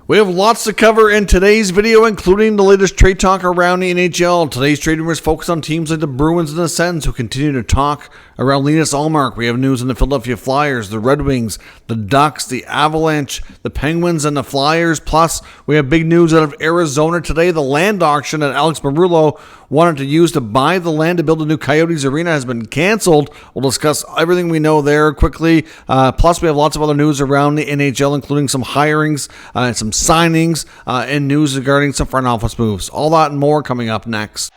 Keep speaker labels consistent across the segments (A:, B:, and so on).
A: We have lots to cover in today's video, including the latest trade talk around the NHL. Today's trade rumors focus on teams like the Bruins and the Sens, who continue to talk around Linus Ullmark. We have news on the Philadelphia Flyers, the Red Wings, the Ducks, the Avalanche, the Penguins, and the Flyers. Plus, we have big news out of Arizona today. The land auction that Alex Marullo wanted to use to buy the land to build a new Coyotes arena has been canceled. We'll discuss everything we know there quickly. Plus, we have lots of other news around the NHL, including some hirings and some signings and news regarding some front office moves. All that and more coming up next.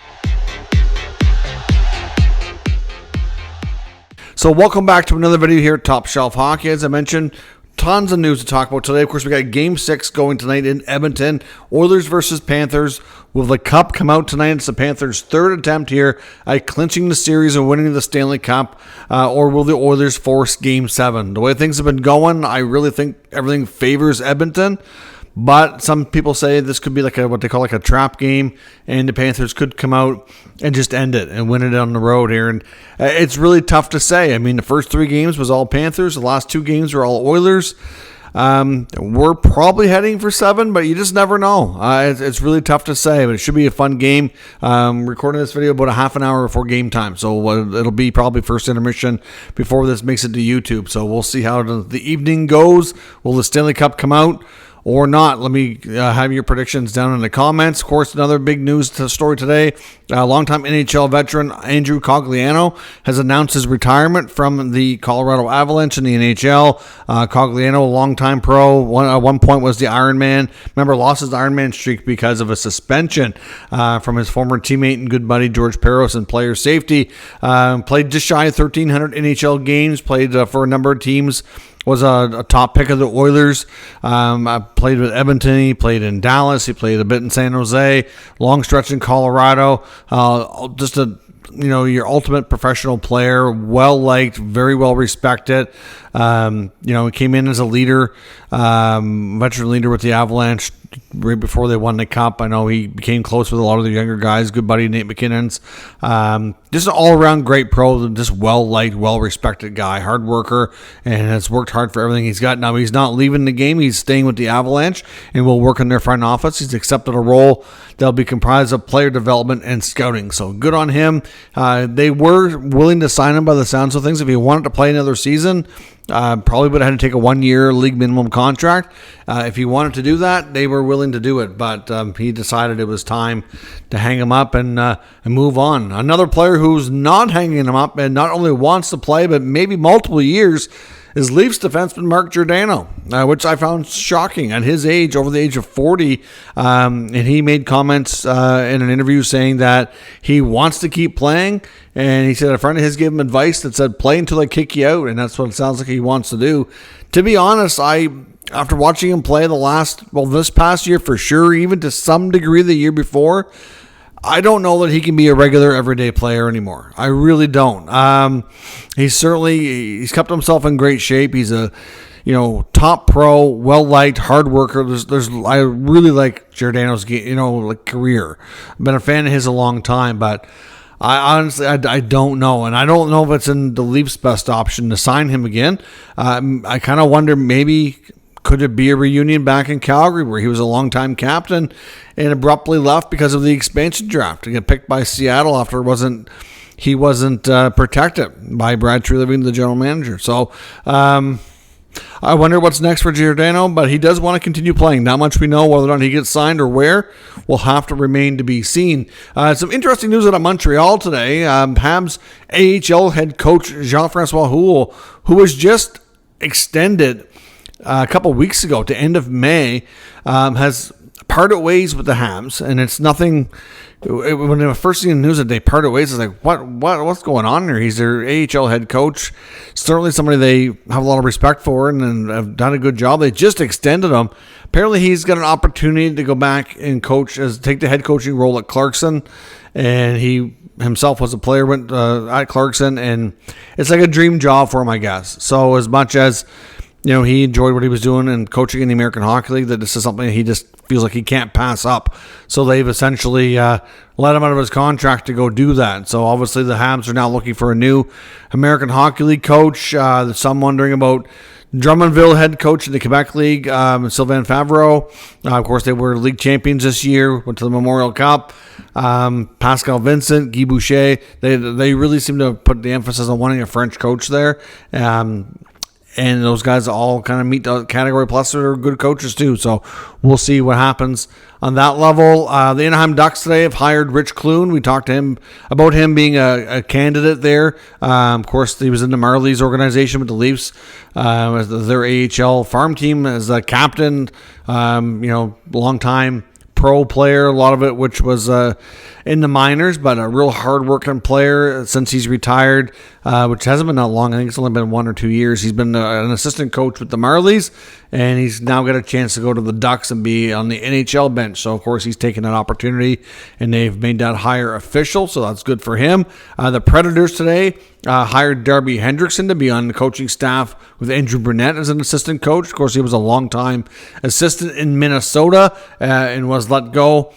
A: So welcome back to another video here at Top Shelf Hockey. As I mentioned, tons of news to talk about today. Of course, we got Game 6 going tonight in Edmonton. Oilers versus Panthers. Will the Cup come out tonight? It's the Panthers' third attempt here at clinching the series and winning the Stanley Cup. Or will the Oilers force Game 7? The way things have been going, I really think everything favors Edmonton. But some people say this could be like what they call a trap game, and the Panthers could come out and just end it and win it on the road here. And it's really tough to say. I mean, the first 3 games was all Panthers. The last 2 games were all Oilers. We're probably heading for 7, but you just never know. It's really tough to say, but it should be a fun game. Recording this video about a half an hour before game time, so it'll be probably first intermission before this makes it to YouTube. So we'll see how the evening goes. Will the Stanley Cup come out or not? Let me have your predictions down in the comments. Of course, another big news story today. Longtime NHL veteran Andrew Cogliano has announced his retirement from the Colorado Avalanche in the NHL. Cogliano, a longtime pro, at one point was the Iron Man. Remember, lost his Iron Man streak because of a suspension from his former teammate and good buddy George Parros in player safety. Played just shy of 1,300 NHL games, played for a number of teams. Was a top pick of the Oilers. I played with Edmonton. He played in Dallas. He played a bit in San Jose. Long stretch in Colorado. Just your ultimate professional player. Well liked, very well respected. He came in as a leader, veteran leader with the Avalanche right before they won the Cup. I know he became close with a lot of the younger guys. Good buddy Nate McKinnon's. Just an all-around great pro, just well-liked, well-respected guy, hard worker, and has worked hard for everything he's got. Now, he's not leaving the game. He's staying with the Avalanche and will work in their front office. He's accepted a role that'll be comprised of player development and scouting. So good on him. They were willing to sign him by the sounds of things. If he wanted to play another season, probably would have had to take a 1-year league minimum contract. If he wanted to do that, they were willing to do it, but he decided it was time to hang him up and move on. Another player who's not hanging him up and not only wants to play, but maybe multiple years, is Leafs defenseman Mark Giordano, which I found shocking at his age, over the age of 40. And he made comments in an interview saying that he wants to keep playing. And he said a friend of his gave him advice that said, play until I kick you out. And that's what it sounds like he wants to do. To be honest, after watching him play this past year for sure, even to some degree the year before, I don't know that he can be a regular everyday player anymore. I really don't. He's kept himself in great shape. He's a top pro, well liked, hard worker. I really like Giordano's career. I've been a fan of his a long time, but I honestly don't know, and I don't know if it's in the Leafs' best option to sign him again. I kind of wonder, maybe could it be a reunion back in Calgary where he was a longtime captain and abruptly left because of the expansion draft to get picked by Seattle after he wasn't protected by Brad Treliving, the general manager. So I wonder what's next for Giordano, but he does want to continue playing. Not much we know whether or not he gets signed or where will have to remain to be seen. Some interesting news out of Montreal today. Habs AHL head coach Jean-François Houle, who was just extended a couple weeks ago to end of May, has parted ways with the Habs, and it's nothing. When I first seen the news that they parted ways, it's like, what's going on here? He's their AHL head coach, certainly somebody they have a lot of respect for and have done a good job. They just extended him. Apparently, he's got an opportunity to go back and take the head coaching role at Clarkson, and he himself was a player at Clarkson, and it's like a dream job for him, I guess. So as much as he enjoyed what he was doing and coaching in the American Hockey League, that this is something he just feels like he can't pass up. So they've essentially let him out of his contract to go do that. So obviously the Habs are now looking for a new American Hockey League coach. Some wondering about Drummondville head coach in the Quebec League, Sylvain Favreau. Of course, they were league champions this year, went to the Memorial Cup. Pascal Vincent, Guy Boucher, they really seem to put the emphasis on wanting a French coach there. And those guys all kind of meet the category. Plus, they're good coaches too. So we'll see what happens on that level. The Anaheim Ducks today have hired Rich Clune. We talked to him about him being a candidate there. Of course, he was in the Marlies organization with the Leafs, as their AHL farm team as a captain. Long time pro player, a lot of it which was in the minors, but a real hard-working player since he's retired, which hasn't been that long. I think it's only been 1 or 2 years. He's been an assistant coach with the Marlies, and he's now got a chance to go to the Ducks and be on the NHL bench. So, of course, he's taken that opportunity, and they've made that hire official, so that's good for him. The Predators today hired Darby Hendrickson to be on the coaching staff with Andrew Brunette as an assistant coach. Of course, he was a long-time assistant in Minnesota and was let go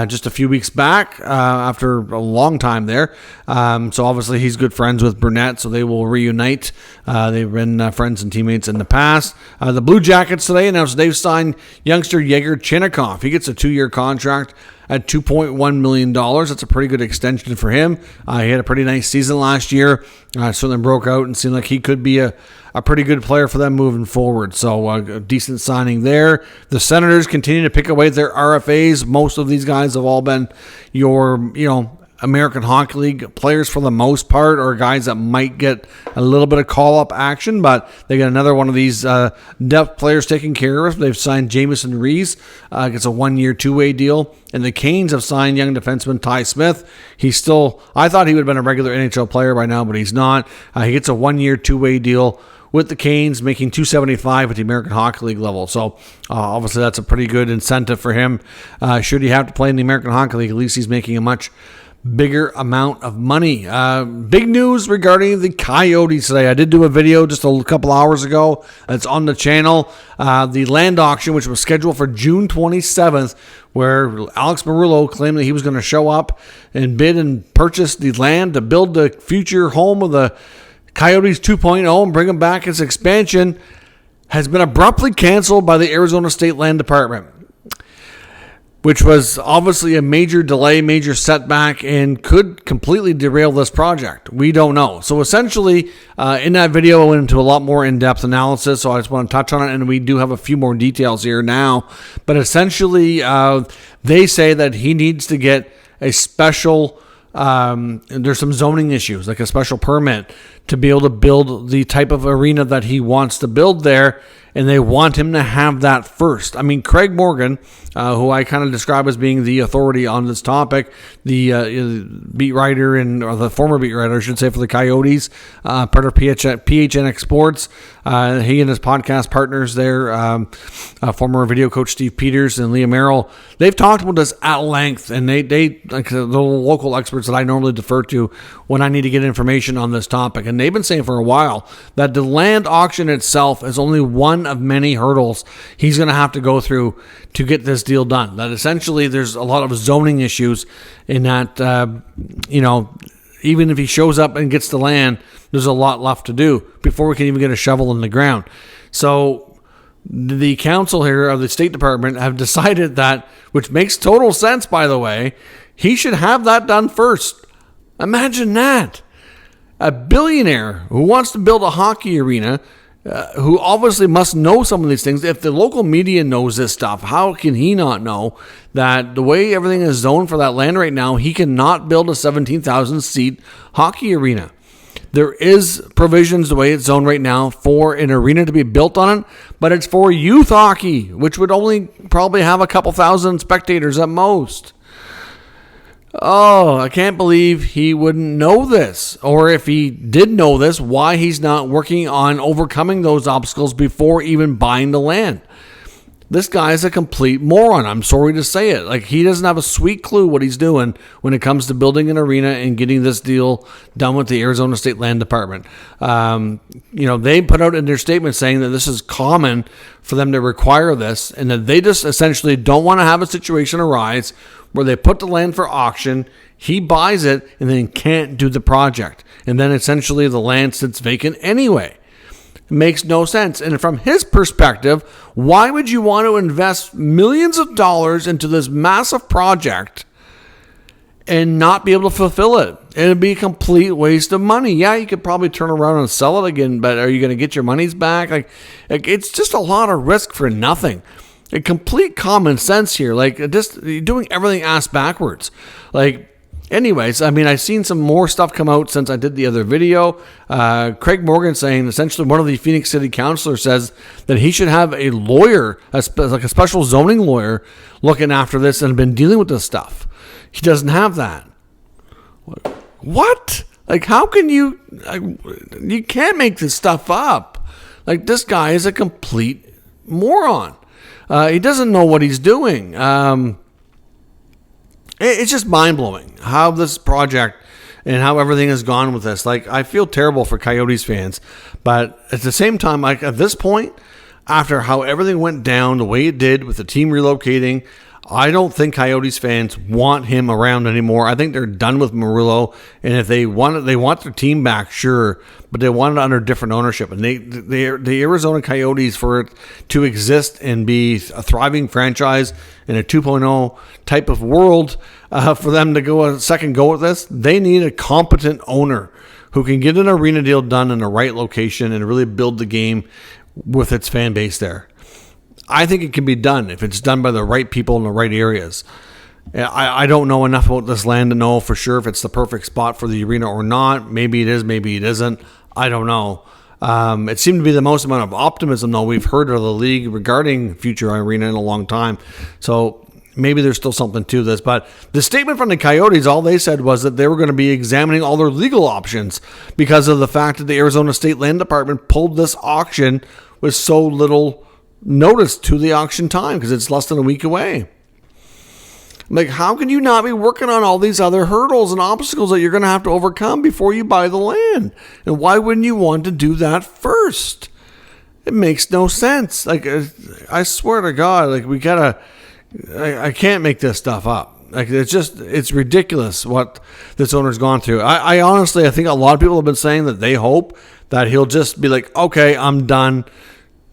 A: just a few weeks back after a long time there. So obviously he's good friends with Brunette, so they will reunite. They've been friends and teammates in the past. The Blue Jackets today announced they've signed youngster Yegor Chinnikov. He gets a 2-year contract at $2.1 million. That's a pretty good extension for him. He had a pretty nice season last year. Certainly broke out and seemed like he could be a pretty good player for them moving forward. So a decent signing there. The Senators continue to pick away at their RFAs. Most of these guys have all been your, American Hockey League players for the most part, or guys that might get a little bit of call-up action, but they got another one of these depth players taken care of. They've signed Jamison Rees, gets a 1-year, 2-way deal, and the Canes have signed young defenseman Ty Smith. I thought he would have been a regular NHL player by now, but he's not. He gets a 1-year, 2-way deal with the Canes, making $275 at the American Hockey League level. So obviously that's a pretty good incentive for him. Should he have to play in the American Hockey League, at least he's making a much bigger amount of money. Big news regarding the Coyotes today. I did do a video just a couple hours ago. It's on the channel. The land auction, which was scheduled for June 27th, where Alex Maroulo claimed that he was going to show up and bid and purchase the land to build the future home of the Coyotes 2.0 and bring them back as expansion, has been abruptly canceled by the Arizona State Land Department, which was obviously a major delay, major setback, and could completely derail this project. We don't know. So essentially, in that video, I went into a lot more in-depth analysis, so I just want to touch on it, and we do have a few more details here now. But essentially, they say that he needs to get a special, there's some zoning issues, like a special permit, to be able to build the type of arena that he wants to build there, and they want him to have that first. I mean, Craig Morgan, who I kind of describe as being the authority on this topic, the beat writer or the former beat writer, I should say, for the Coyotes, part of PHNX Sports. He and his podcast partners there, former video coach Steve Peters and Liam Merrill, they've talked about this at length, and they like the local experts that I normally defer to when I need to get information on this topic. And they've been saying for a while that the land auction itself is only one of many hurdles he's going to have to go through to get this deal done. That essentially there's a lot of zoning issues in that, even if he shows up and gets the land, there's a lot left to do before we can even get a shovel in the ground. So the council here of the State Department have decided that, which makes total sense, by the way, he should have that done first. Imagine that. A billionaire who wants to build a hockey arena, who obviously must know some of these things. If the local media knows this stuff, how can he not know that the way everything is zoned for that land right now, he cannot build a 17,000-seat hockey arena? There is provisions the way it's zoned right now for an arena to be built on it, but it's for youth hockey, which would only probably have a couple thousand spectators at most. Oh, I can't believe he wouldn't know this. Or if he did know this, why he's not working on overcoming those obstacles before even buying the land. This guy is a complete moron. I'm sorry to say it. Like, he doesn't have a sweet clue what he's doing when it comes to building an arena and getting this deal done with the Arizona State Land Department. They put out in their statement saying that this is common for them to require this, and that they just essentially don't want to have a situation arise where they put the land for auction, he buys it, and then can't do the project. And then essentially the land sits vacant anyway. It makes no sense. And from his perspective, why would you want to invest millions of dollars into this massive project and not be able to fulfill it? It'd be a complete waste of money. Yeah, you could probably turn around and sell it again, but are you going to get your monies back? Like it's just a lot of risk for nothing. A complete common sense here. Like, just doing everything ass backwards. Like, anyways, I mean, I've seen some more stuff come out since I did the other video. Craig Morgan saying, essentially, one of the Phoenix City councilors says that he should have a lawyer, like a special zoning lawyer, looking after this and been dealing with this stuff. He doesn't have that. What? Like, how can you... you can't make this stuff up. Like, this guy is a complete moron. He doesn't know what he's doing. It's just mind-blowing how this project and how everything has gone with this. Like, I feel terrible for Coyotes fans, but at the same time, like at this point, after how everything went down the way it did with the team relocating, I don't think Coyotes fans want him around anymore. I think they're done with Murillo, and if they want their team back, sure, but they want it under different ownership. And the Arizona Coyotes, for it to exist and be a thriving franchise in a 2.0 type of world, for them to go a second go with this, they need a competent owner who can get an arena deal done in the right location and really build the game with its fan base there. I think it can be done if it's done by the right people in the right areas. I don't know enough about this land to know for sure if it's the perfect spot for the arena or not. Maybe it is, maybe it isn't. I don't know. It seemed to be the most amount of optimism, though, we've heard of the league regarding future arena in a long time. So maybe there's still something to this. But the statement from the Coyotes, all they said was that they were going to be examining all their legal options because of the fact that the Arizona State Land Department pulled this auction with so little notice to the auction time because it's less than a week away. Like, how can you not be working on all these other hurdles and obstacles that you're going to have to overcome before you buy the land? And why wouldn't you want to do that first? It makes no sense. Like, I swear to God, like, we gotta, I can't make this stuff up. Like, it's ridiculous what this owner's gone through. I honestly, I think a lot of people have been saying that they hope that he'll just be like, okay, I'm done.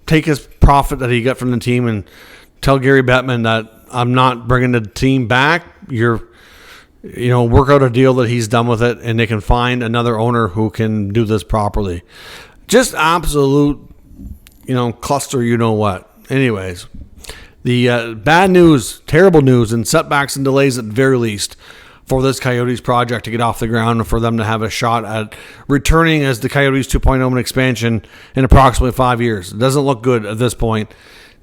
A: Take his profit that he got from the team and tell Gary Bettman that I'm not bringing the team back. Work out a deal that he's done with it and they can find another owner who can do this properly. Just absolute, cluster, what. Anyways, the bad news, terrible news, and setbacks and delays at the very least for this Coyotes project to get off the ground and for them to have a shot at returning as the Coyotes 2.0 expansion in approximately 5 years. It doesn't look good at this point,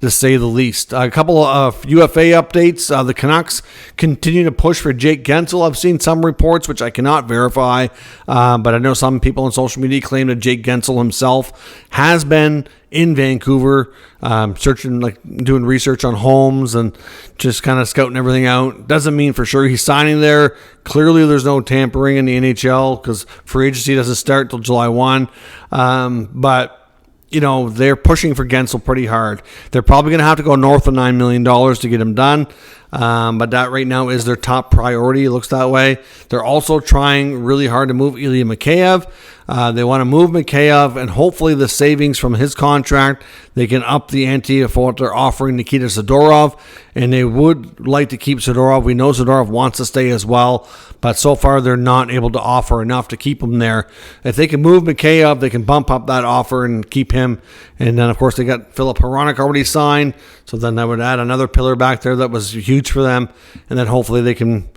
A: to say the least. A couple of UFA updates. The Canucks continue to push for Jake Guentzel. I've seen some reports, which I cannot verify, but I know some people on social media claim that Jake Guentzel himself has been in Vancouver, doing research on homes and just kind of scouting everything out. Doesn't mean for sure he's signing there. Clearly, there's no tampering in the NHL because free agency doesn't start till July 1. But they're pushing for Guentzel pretty hard. They're probably going to have to go north of $9 million to get him done. But that right now is their top priority. It looks that way. They're also trying really hard to move Ilya Mikheyev. They want to move Mikheyev, and hopefully the savings from his contract, they can up the ante for what they're offering Nikita Zadorov, and they would like to keep Zadorov. We know Zadorov wants to stay as well, but so far they're not able to offer enough to keep him there. If they can move Mikheyev, they can bump up that offer and keep him. And then, of course, they got Philip Hronek already signed, so then that would add another pillar back there that was huge for them, and then hopefully they can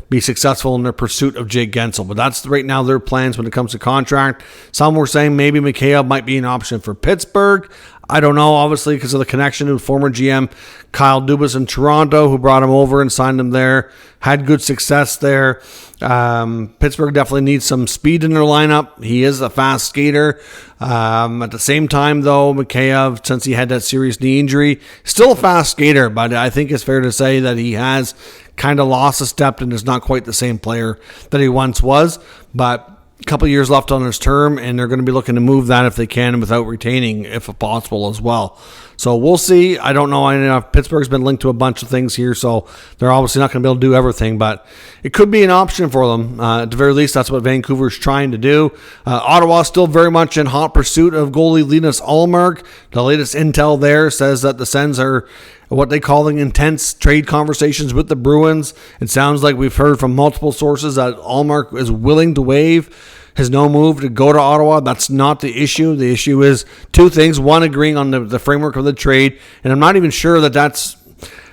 A: be successful in their pursuit of Jake Guentzel. But that's right now their plans when it comes to contract. Some were saying maybe Mikheyev might be an option for Pittsburgh. I don't know, obviously, because of the connection to former GM Kyle Dubas in Toronto, who brought him over and signed him there. Had good success there. Pittsburgh definitely needs some speed in their lineup. He is a fast skater. At the same time, though, Mikheyev, since he had that serious knee injury, still a fast skater, but I think it's fair to say that he has kind of lost a step and is not quite the same player that he once was. But a couple of years left on his term, and they're going to be looking to move that if they can without retaining, if possible, as well. So we'll see. I don't know. I know Pittsburgh's been linked to a bunch of things here, so they're obviously not going to be able to do everything, but it could be an option for them. At the very least, that's what Vancouver's trying to do. Ottawa still very much in hot pursuit of goalie Linus Ullmark. The latest intel there says that the Sens are what they call intense trade conversations with the Bruins. It sounds like we've heard from multiple sources that Ullmark is willing to waive his no move to go to Ottawa. That's not the issue. The issue is two things. One, agreeing on the framework of the trade. And I'm not even sure that that's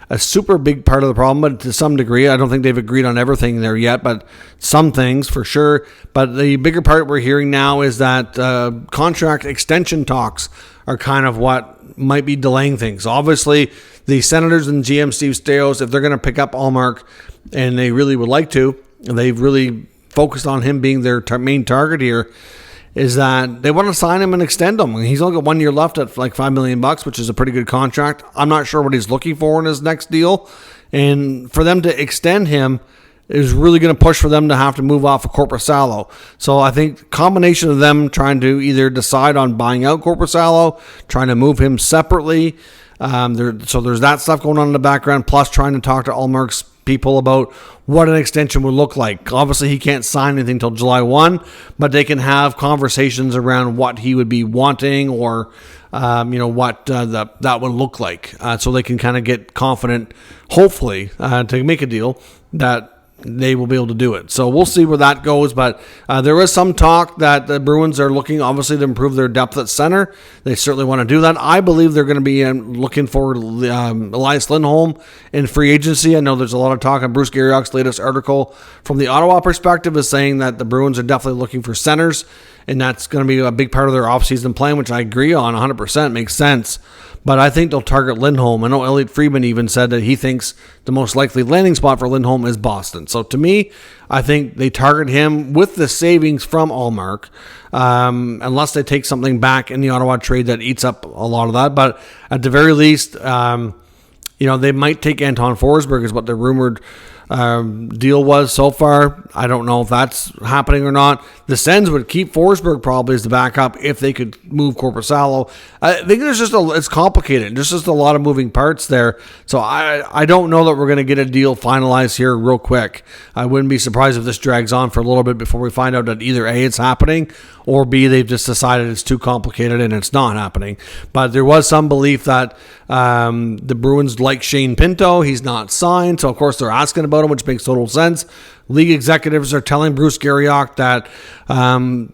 A: a super big part of the problem, but to some degree, I don't think they've agreed on everything there yet, but some things for sure. But the bigger part we're hearing now is that contract extension talks are kind of what might be delaying things. Obviously, the Senators and GM Steve Staios, if they're going to pick up Ullmark, and they really would like to, and they've really focused on him being their main target here, is that they want to sign him and extend him. He's only got 1 year left at like $5 million, which is a pretty good contract. I'm not sure what he's looking for in his next deal. And for them to extend him is really going to push for them to have to move off of Korpisalo. So I think combination of them trying to either decide on buying out Korpisalo, trying to move him separately. So there's that stuff going on in the background, plus trying to talk to Ullmark's people about what an extension would look like. Obviously, he can't sign anything until July 1, but they can have conversations around what he would be wanting or, what that would look like. So they can kind of get confident, hopefully, to make a deal that they will be able to do it. So we'll see where that goes. But there is some talk that the Bruins are looking, obviously, to improve their depth at center. They certainly want to do that. I believe they're going to be looking for Elias Lindholm in free agency. I know there's a lot of talk on Bruce Garriock's latest article from the Ottawa perspective is saying that the Bruins are definitely looking for centers, and that's going to be a big part of their offseason plan, which I agree on 100%. Makes sense. But I think they'll target Lindholm. I know Elliot Friedman even said that he thinks the most likely landing spot for Lindholm is Boston. So to me, I think they target him with the savings from Ullmark, unless they take something back in the Ottawa trade that eats up a lot of that. But at the very least, they might take Anton Forsberg is what the rumored deal was so far. I don't know if that's happening or not. The Sens would keep Forsberg probably as the backup if they could move Korpisalo. I think it's complicated. There's just a lot of moving parts there. So I don't know that we're going to get a deal finalized here real quick. I wouldn't be surprised if this drags on for a little bit before we find out that either A, it's happening, or B, they've just decided it's too complicated and it's not happening. But there was some belief that the Bruins like Shane Pinto. He's not signed, so of course they're asking about him, which makes total sense. League executives are telling Bruce Garriock that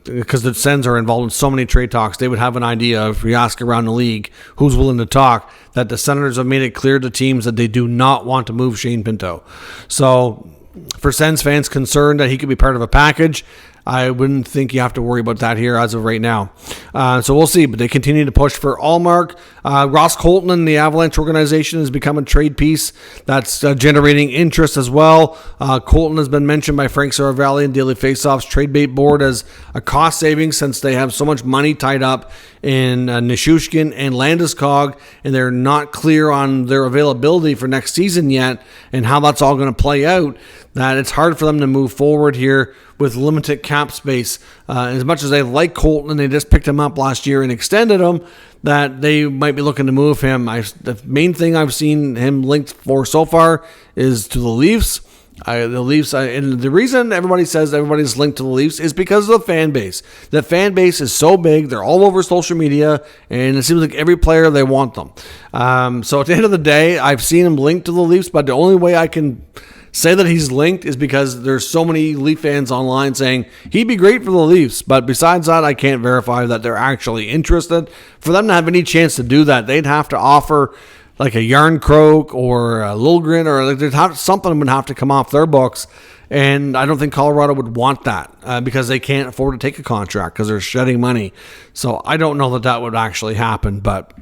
A: because the Sens are involved in so many trade talks, they would have an idea, if we ask around the league who's willing to talk, that the Senators have made it clear to teams that they do not want to move Shane Pinto. So for Sens fans concerned that he could be part of a package, I wouldn't think you have to worry about that here as of right now. So we'll see, but they continue to push for Ullmark. Ross Colton and the Avalanche organization has become a trade piece that's generating interest as well. Colton has been mentioned by Frank Saravalli and Daily Faceoff's trade bait board as a cost saving since they have so much money tied up in Nichushkin and Landeskog, and they're not clear on their availability for next season yet and how that's all going to play out, that it's hard for them to move forward here with limited cap space. As much as they like Colton and they just picked him up last year and extended him, that they might be looking to move him. The main thing I've seen him linked for so far is to the Leafs. And the reason everybody says everybody's linked to the Leafs is because of the fan base. The fan base is so big, they're all over social media, and it seems like every player, they want them. So at the end of the day, I've seen him linked to the Leafs, but the only way I can say that he's linked is because there's so many Leaf fans online saying he'd be great for the Leafs. But besides that, I can't verify that they're actually interested. For them to have any chance to do that, they'd have to offer like a Yarncroke or a Liljegren, or something would have to come off their books. And I don't think Colorado would want that because they can't afford to take a contract because they're shedding money. So I don't know that would actually happen. But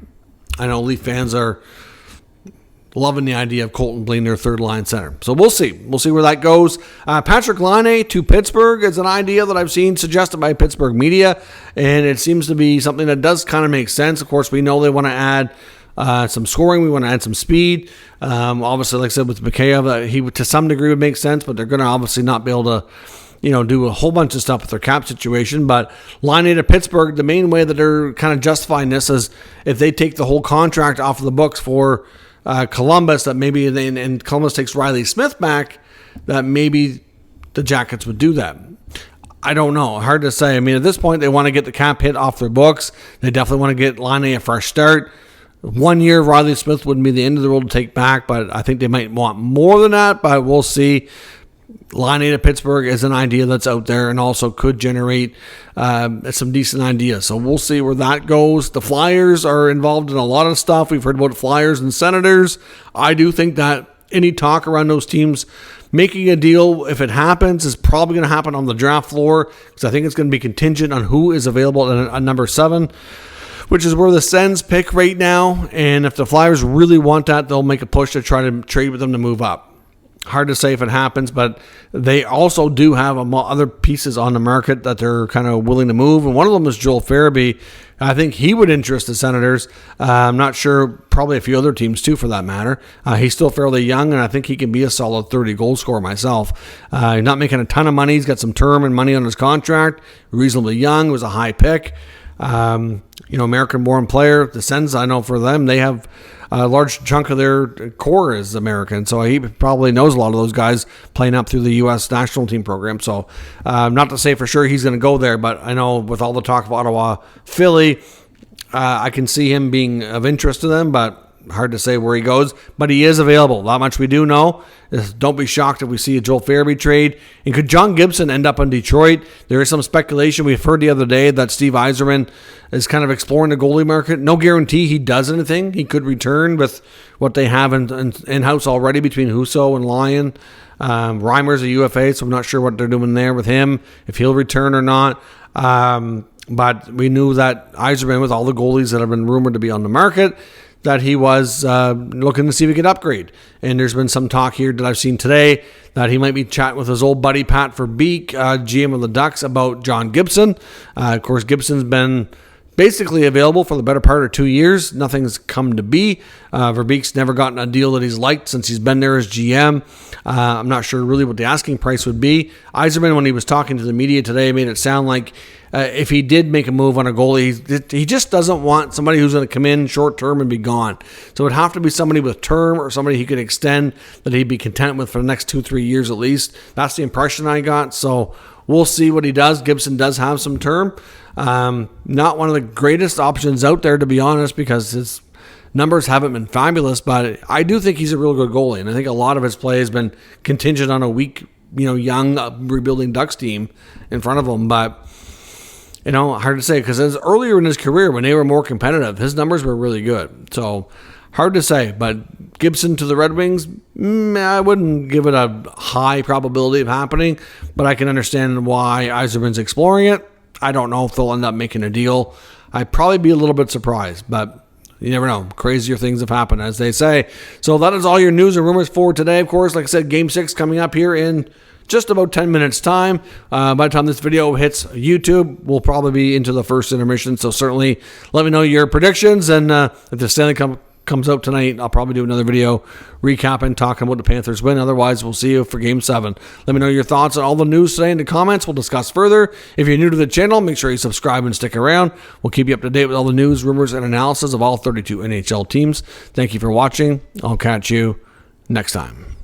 A: I know Leaf fans are loving the idea of Colton being their third line center. So we'll see. We'll see where that goes. Patrick Laine to Pittsburgh is an idea that I've seen suggested by Pittsburgh media, and it seems to be something that does kind of make sense. Of course, we know they want to add some scoring. We want to add some speed. Obviously, like I said, with Mikheyev, he to some degree would make sense, but they're going to obviously not be able to do a whole bunch of stuff with their cap situation. But Laine to Pittsburgh, the main way that they're kind of justifying this is if they take the whole contract off of the books for Columbus, that maybe and Columbus takes Riley Smith back, that maybe the Jackets would do that. I don't know. Hard to say. I mean, at this point, they want to get the cap hit off their books. They definitely want to get Laine a fresh start. 1 year of Riley Smith wouldn't be the end of the world to take back, but I think they might want more than that, but we'll see. Laine to Pittsburgh is an idea that's out there and also could generate some decent ideas. So we'll see where that goes. The Flyers are involved in a lot of stuff. We've heard about Flyers and Senators. I do think that any talk around those teams making a deal, if it happens, is probably going to happen on the draft floor, because I think it's going to be contingent on who is available at number 7, which is where the Sens pick right now. And if the Flyers really want that, they'll make a push to try to trade with them to move up. Hard to say if it happens, but they also do have other pieces on the market that they're kind of willing to move. And one of them is Joel Farabee. I think he would interest the Senators. I'm not sure, probably a few other teams too, for that matter. He's still fairly young, and I think he can be a solid 30 goal scorer myself. He's not making a ton of money. He's got some term and money on his contract. Reasonably young, was a high pick. American-born player. The Sens, I know for them, they have a large chunk of their core is American, so he probably knows a lot of those guys playing up through the U.S. national team program. So not to say for sure he's going to go there, but I know with all the talk of Ottawa, Philly, I can see him being of interest to them, but hard to say where he goes. But he is available. That much we do know. Don't be shocked if we see a Joel Farabee trade. And could John Gibson end up in Detroit? There is some speculation. We've heard the other day that Steve Yzerman is kind of exploring the goalie market. No guarantee he does anything. He could return with what they have in-house already between Husso and Lyon. Reimer's a UFA, so I'm not sure what they're doing there with him, if he'll return or not. But we knew that Yzerman, with all the goalies that have been rumored to be on the market, that he was looking to see if he could upgrade. And there's been some talk here that I've seen today that he might be chatting with his old buddy Pat Verbeek, GM of the Ducks, about John Gibson. Of course, Gibson's been basically available for the better part of 2 years. Nothing's come to be. Verbeek's never gotten a deal that he's liked since he's been there as GM. I'm not sure really what the asking price would be. Yzerman, when he was talking to the media today, made it sound like if he did make a move on a goalie, he just doesn't want somebody who's going to come in short term and be gone. So it would have to be somebody with term or somebody he could extend that he'd be content with for the next 2-3 years at least. That's the impression I got. So we'll see what he does. Gibson does have some term. Not one of the greatest options out there, to be honest, because his numbers haven't been fabulous, but I do think he's a real good goalie, and I think a lot of his play has been contingent on a weak, young, rebuilding Ducks team in front of him. But hard to say, because earlier in his career when they were more competitive, his numbers were really good. So hard to say, but Gibson to the Red Wings, I wouldn't give it a high probability of happening, but I can understand why Yzerman's exploring it. I don't know if they'll end up making a deal. I'd probably be a little bit surprised, but you never know. Crazier things have happened, as they say. So that is all your news and rumors for today. Of course, like I said, Game 6 coming up here in just about 10 minutes time. By the time this video hits YouTube, we'll probably be into the first intermission. So certainly let me know your predictions. And if the Stanley Cup comes out tonight, I'll probably do another video recapping, talking about the Panthers win. Otherwise, we'll see you for Game 7. Let me know your thoughts on all the news today in the comments. We'll discuss further. If you're new to the channel, make sure you subscribe and stick around. We'll keep you up to date with all the news, rumors, and analysis of all 32 NHL teams. Thank you for watching. I'll catch you next time.